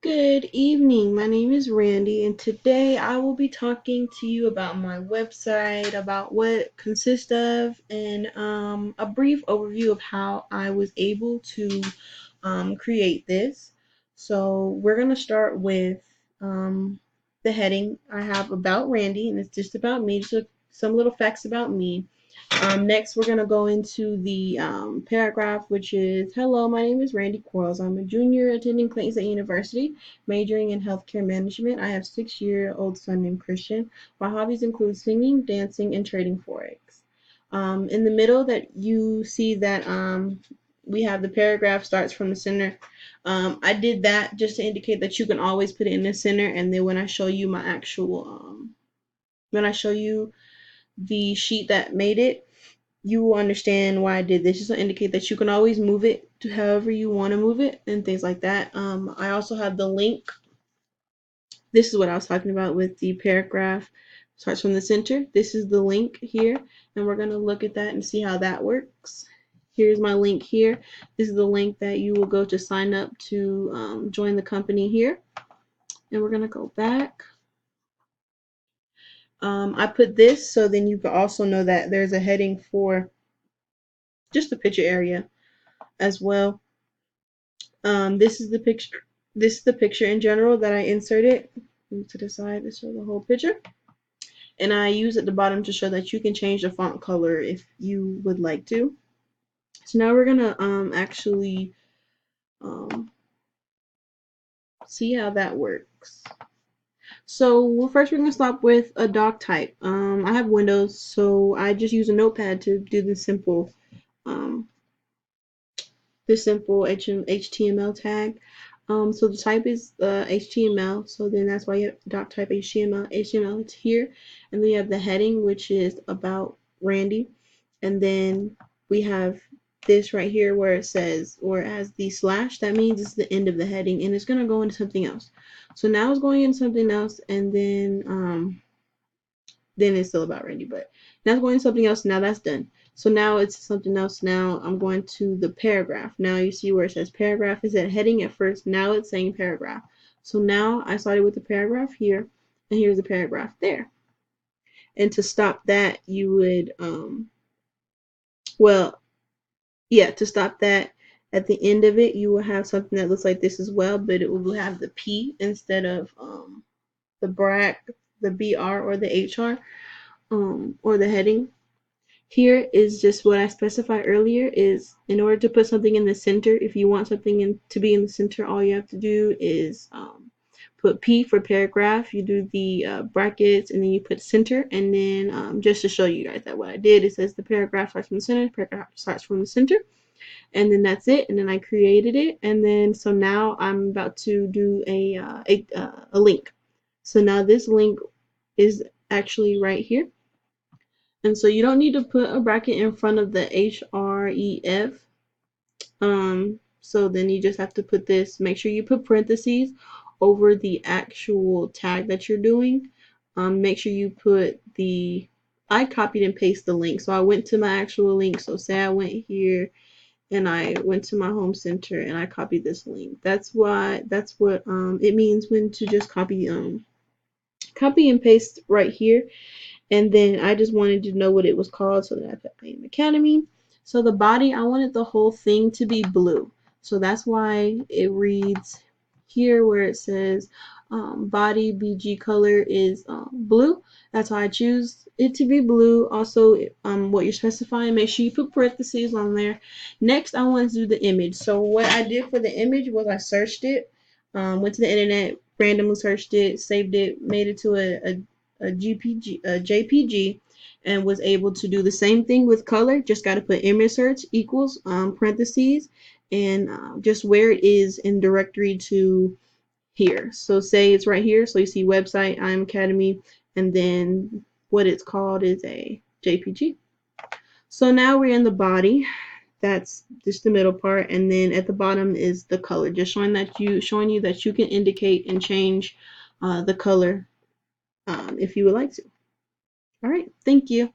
Good evening. My name is Randy, and today I will be talking to you about my website, about what it consists of, and a brief overview of how I was able to create this. So, we're going to start with the heading. I have About Randy, and it's just about me, just some little facts about me. Next, we're going to go into the paragraph, which is Hello, my name is Randy Quarles. I'm a junior attending Clayton State University, majoring in healthcare management. I have a 6-year-old son named Christian. My hobbies include singing, dancing, and trading Forex. In the middle, that you see that we have the paragraph starts from the center. I did that just to indicate that you can always put it in the center, and then when I show you my actual, when I show you the sheet that made it, you will understand why I did this. Just to indicate that you can always move it to however you want to move it and things like that. I also have the link. This is what I was talking about with the paragraph. Starts from the center. This is the link here, and we're going to look at that and see how that works. Here's my link here. This is the link that you will go to sign up to join the company here. And we're going to go back. I put this so then you can also know that there's a heading for just the picture area as well. This is the picture. This is the picture in general that I inserted. Move to the side to show the whole picture. And I use at the bottom to show that you can change the font color if you would like to. So now we're gonna actually see how that works. So first we're gonna stop with a doc type. I have Windows, so I just use a notepad to do um, the simple HTML tag. So the type is HTML, so then that's why you have doc type HTML. HTML is here, and then you have the heading, which is about Randy, and then we have this right here where it says, or as the slash, that means it's the end of the heading, and it's gonna go into something else. So now it's going into something else, and then it's still about Randy, but now it's going to something else. Now that's done. So now it's something else. Now I'm going to the paragraph. Now you see where it says paragraph is at heading at first. Now it's saying paragraph. So now I started with the paragraph here, and here's the paragraph there. And to stop that, you would, well, yeah, to stop that, at the end of it, you will have something that looks like this as well, but it will have the P instead of the the BR or the HR, or the heading. Here is just what I specified earlier is in order to put something in the center, if you want something to be in the center, all you have to do is put P for paragraph, you do the brackets, and then you put center, and then just to show you guys that what I did, it says the paragraph starts from the center, paragraph starts from the center, and then that's it, and then I created it, and then so now I'm about to do a link. So now this link is actually right here. And so you don't need to put a bracket in front of the href. So then you just have to put this, make sure you put parentheses over the actual tag that you're doing. Make sure you put I copied and pasted the link. So I went to my actual link. So say I went here and I went to my home center and I copied this link. That's what it means when to just copy and paste right here. And then I just wanted to know what it was called, so that I put IM Academy. So the body, I wanted the whole thing to be blue. So that's why it reads here where it says body BG color is blue. That's why I choose it to be blue. Also, what you're specifying, make sure you put parentheses on there. Next, I want to do the image. So what I did for the image was I searched it, went to the internet, randomly searched it, saved it, made it to a JPG, and was able to do the same thing with color. Just got to put image search equals parentheses and just where it is in directory to here. So say it's right here. So you see website, IM Academy, and then what it's called is a JPG. So now we're in the body. That's just the middle part, and then at the bottom is the color, just showing you that you can indicate and change the color if you would like to. All right, thank you.